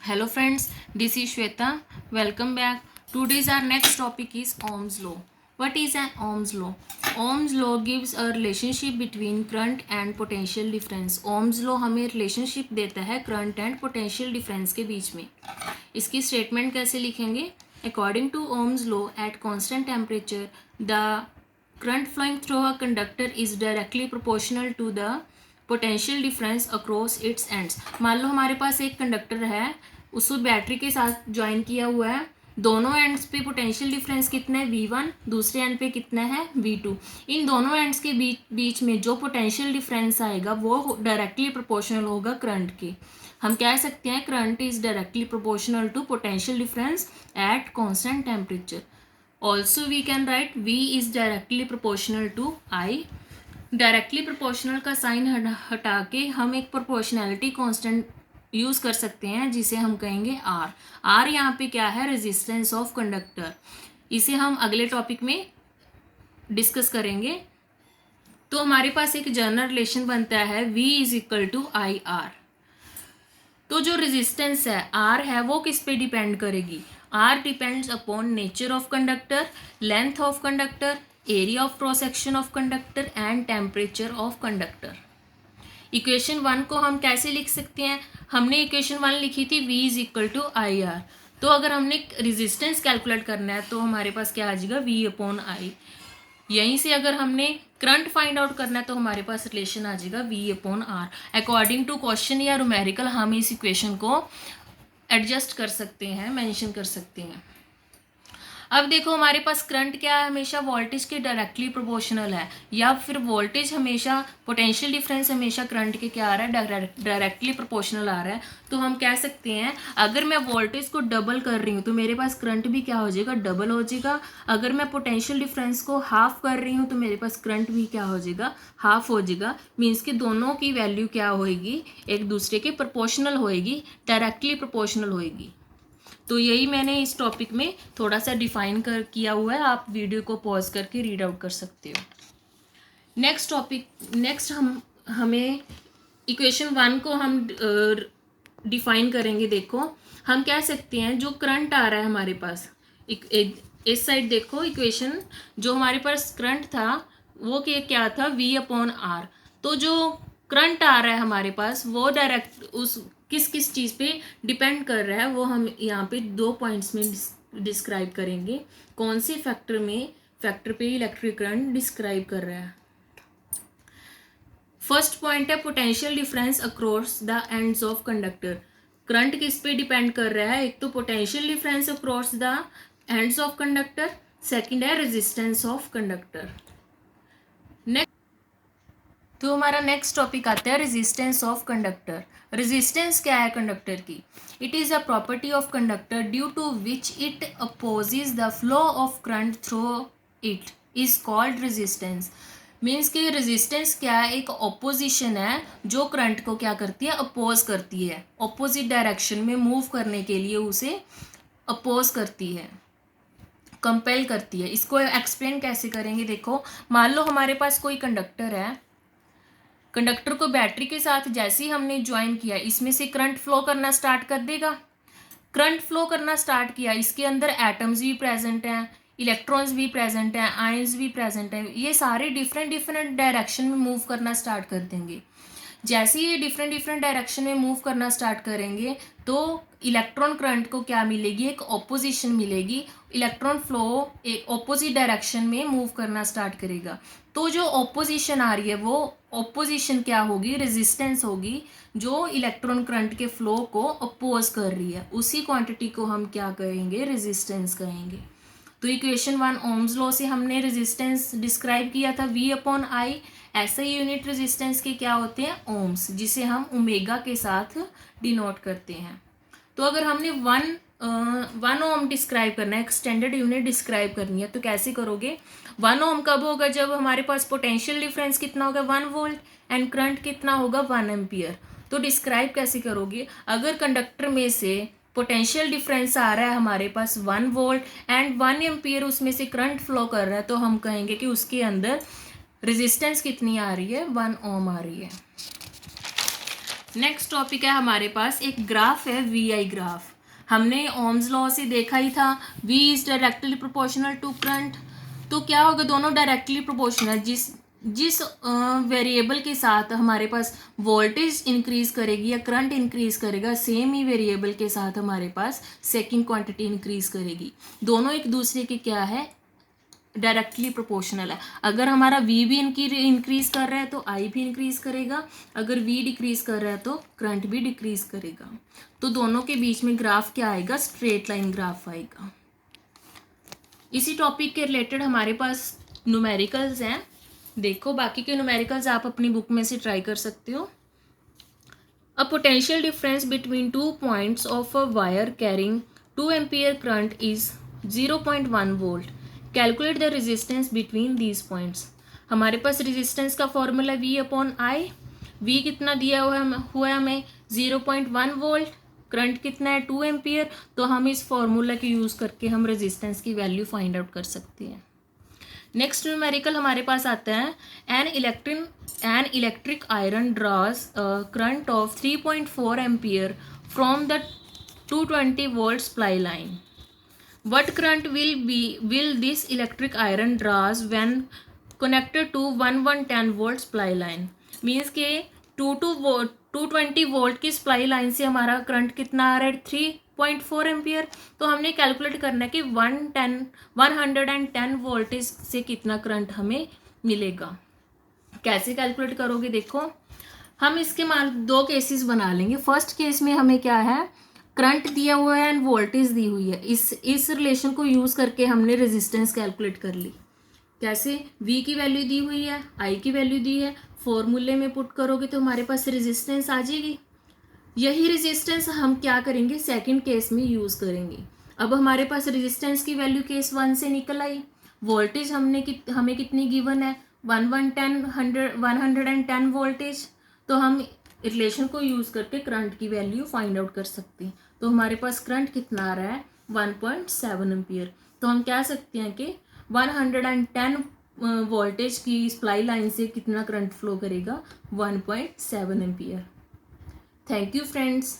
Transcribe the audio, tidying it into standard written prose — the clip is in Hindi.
Hello friends, this is Shweta. Welcome back. Today's our next topic is Ohm's law. What is an Ohm's law? Ohm's law gives a relationship between current and potential difference. Ohm's law हमें relationship देता है current and potential difference के बीच में. इसकी statement कैसे लिखेंगे? According to Ohm's law, at constant temperature, the current flowing through a conductor is directly proportional to the potential difference across its ends. मान लो हमारे पास एक कंडक्टर है, उसको बैटरी के साथ ज्वाइन किया हुआ है. दोनों एंड्स पे पोटेंशियल डिफरेंस कितना है V1, दूसरे एंड पे कितना है V2. इन दोनों एंड्स के बीच में जो पोटेंशियल डिफरेंस आएगा वो डायरेक्टली प्रोपोर्शनल होगा करंट के. हम कह सकते हैं current is directly proportional to potential difference at constant temperature. Also we can write V is directly proportional to I. Directly proportional का साइन हटा के हम एक प्रोपोर्शनैलिटी कांस्टेंट यूज़ कर सकते हैं जिसे हम कहेंगे आर. आर यहाँ पे क्या है? Resistance of conductor. इसे हम अगले टॉपिक में डिस्कस करेंगे. तो हमारे पास एक जनरल रिलेशन बनता है V is equal to I R. तो जो रेजिस्टेंस है आर है वो किस पे डिपेंड करेगी? R depends upon nature of conductor, length of conductor, area of cross section of conductor and temperature of conductor. Equation 1 को हम कैसे लिख सकते हैं? हमने इक्वेशन 1 लिखी थी V is equal to I R. तो अगर हमने रेजिस्टेंस कैलकुलेट करना है तो हमारे पास क्या आ जाएगा? V upon I. यहीं से अगर हमने करंट फाइंड आउट करना है तो हमारे पास रिलेशन आ जाएगा V upon R. According to question या न्यूमेरिकल हम इस इक्वेशन को एडजस्ट कर सकते हैं, मेंशन कर सकते हैं. अब देखो हमारे पास करंट क्या है? हमेशा वोल्टेज के डायरेक्टली प्रोपोर्शनल है, या फिर वोल्टेज हमेशा पोटेंशियल डिफरेंस हमेशा करंट के क्या आ रहा है? डायरेक्टली प्रोपोर्शनल आ रहा है. तो हम कह सकते हैं अगर मैं वोल्टेज को डबल कर रही हूँ तो मेरे पास करंट भी क्या हो जाएगा? डबल हो जाएगा. अगर मैं पोटेंशियल डिफरेंस को हाफ कर रही हूँ तो मेरे पास करंट भी क्या हो जाएगा? हाफ हो जाएगा. मीन्स कि दोनों की वैल्यू क्या होएगी? एक दूसरे के प्रोपोर्शनल होएगी, डायरेक्टली प्रोपोर्शनल होएगी. तो यही मैंने इस टॉपिक में थोड़ा सा डिफाइन किया हुआ है. आप वीडियो को पॉज करके रीड आउट कर सकते हो. नेक्स्ट हमें इक्वेशन 1 को हम डिफाइन करेंगे. देखो हम कह सकते हैं जो करंट आ रहा है हमारे पास, इस साइड देखो इक्वेशन, जो हमारे पास करंट था वो क्या था? V upon R. तो जो करंट आ रहा है हमारे पास वो डायरेक्ट उस किस चीज़ पे डिपेंड कर रहा है वो हम यहाँ पे 2 पॉइंट्स में डिस्क्राइब करेंगे. कौन से फैक्टर पे इलेक्ट्रिक करंट डिस्क्राइब कर रहा है. फर्स्ट पॉइंट है potential difference across the ends of conductor. Current किस पे डिपेंड कर रहा है? एक तो potential difference across the ends of conductor, second है रेजिस्टेंस ऑफ कंडक्टर. तो हमारा नेक्स्ट टॉपिक आता है रेजिस्टेंस ऑफ कंडक्टर. रेजिस्टेंस क्या है कंडक्टर की? It is a property of conductor due to which it opposes the flow of current through it is called resistance. Means कि रेजिस्टेंस क्या है? एक ऑपोजिशन है जो करंट को क्या करती है? अपोज करती है. ऑपोजिट डायरेक्शन में मूव करने के लिए उसे अपोज करती है, कंपेल करती है. इसको एक्सप्लेन कैसे करेंगे? देखो मान लो हमारे पास कोई कंडक्टर है. कंडक्टर को बैटरी के साथ जैसे ही हमने ज्वाइन किया इसमें से करंट फ्लो करना स्टार्ट कर देगा. करंट फ्लो करना स्टार्ट किया, इसके अंदर एटम्स भी प्रेजेंट हैं, इलेक्ट्रॉन्स भी प्रेजेंट हैं, आयंस भी प्रेजेंट हैं. ये सारे डिफरेंट डायरेक्शन में मूव करना स्टार्ट कर देंगे. जैसे ही ये डिफरेंट डायरेक्शन में मूव करना स्टार्ट करेंगे तो इलेक्ट्रॉन करंट को क्या मिलेगी? एक ऑपोजिशन मिलेगी. इलेक्ट्रॉन फ्लो एक ऑपोजिट डायरेक्शन में मूव करना स्टार्ट करेगा. तो जो ऑपोजिशन आ रही है वो ऑपोजिशन क्या होगी? रेजिस्टेंस होगी, जो इलेक्ट्रॉन करंट के फ्लो को अपोज कर रही है. उसी क्वांटिटी को हम क्या कहेंगे? रेजिस्टेंस कहेंगे. तो इक्वेशन 1 ओम्स लॉ से हमने रेजिस्टेंस डिस्क्राइब किया था V अपॉन आई. ऐसे ही यूनिट रेजिस्टेंस के क्या होते हैं? ओम्स, जिसे हम ओमेगा के साथ डिनोट करते हैं. तो अगर हमने 1 ओम डिस्क्राइब करना है, एक स्टैंडर्ड यूनिट डिस्क्राइब करनी है, तो कैसे करोगे? 1 ओम कब होगा? जब हमारे पास पोटेंशियल डिफरेंस कितना होगा? 1 वोल्ट एंड करंट कितना होगा? 1 एम्पियर. तो डिस्क्राइब कैसे करोगे? अगर कंडक्टर में से पोटेंशियल डिफरेंस आ रहा है हमारे पास 1 वोल्ट एंड 1 एम्पियर उसमें से करंट फ्लो कर रहा है, तो हम कहेंगे कि उसके अंदर रेजिस्टेंस कितनी आ रही है? 1 ओम आ रही है. नेक्स्ट टॉपिक है हमारे पास एक ग्राफ है वी आई ग्राफ। हमने ओम्स लॉ से देखा ही था, V is directly proportional to current. तो क्या होगा, दोनों डायरेक्टली प्रोपोर्शनल। जिस वेरिएबल के साथ हमारे पास वोल्टेज इंक्रीज करेगी या करंट इंक्रीज करेगा, सेम ही वेरिएबल के साथ हमारे पास सेकंड क्वांटिटी इंक्रीज करेगी। दोनों एक दूसरे के क्या है, डायरेक्टली प्रोपोर्शनल है। अगर हमारा V भी इंक्रीज कर रहा है तो I भी इंक्रीज करेगा, अगर V डिक्रीज कर रहा है तो करंट भी डिक्रीज करेगा। तो दोनों के बीच में ग्राफ क्या आएगा, स्ट्रेट लाइन ग्राफ आएगा। इसी टॉपिक के रिलेटेड हमारे पास न्यूमेरिकल्स हैं। देखो, बाकी के न्यूमेरिकल्स आप अपनी बुक में से ट्राई कर सकते हो। A potential difference between 2 points of a wire carrying 2 ampere current is 0.1 volt. Calculate the resistance between these points. हमारे पास रेजिस्टेंस का formula V upon I। V कितना दिया हुआ है हमें 0.1 वोल्ट, करंट कितना है 2 एम्पियर। तो हम इस फॉर्मूला के यूज़ करके हम रेजिस्टेंस की वैल्यू फाइंड आउट कर सकते हैं। नेक्स्ट न्यूमेरिकल हमारे पास आता है, an electric iron draws current of 3.4 ampere from the 220 volt supply line. What current will this electric iron draws when connected to 1110 volt supply line? Means के 220 वोल्ट की सप्लाई लाइन से हमारा करंट कितना आ रहा है 3.4 एम्पियर। तो हमने कैलकुलेट करना है कि 110 वोल्टेज से कितना करंट हमें मिलेगा। कैसे कैलकुलेट करोगे, देखो हम इसके दो केसेस बना लेंगे। फर्स्ट केस में हमें क्या है, करंट दिया हुआ है एंड वोल्टेज दी हुई है। इस रिलेशन को यूज़ करके हमने रेजिस्टेंस कैलकुलेट कर ली। कैसे, V की वैल्यू दी हुई है, I की वैल्यू दी है, फॉर्मूले में पुट करोगे तो हमारे पास रेजिस्टेंस आ जाएगी। यही रेजिस्टेंस हम क्या करेंगे, सेकंड केस में यूज़ करेंगे। अब हमारे पास रेजिस्टेंस की वैल्यू केस 1 से निकल आई। वोल्टेज हमें कितनी गिवन है, 110 वोल्टेज। तो हम रिलेशन को यूज़ करके करंट की वैल्यू फाइंड आउट कर सकते हैं। तो हमारे पास करंट कितना आ रहा है 1.7 एम्पियर। तो हम कह सकते हैं कि 110 वोल्टेज की सप्लाई लाइन से कितना करंट फ्लो करेगा, 1.7 एम्पियर। Thank you friends.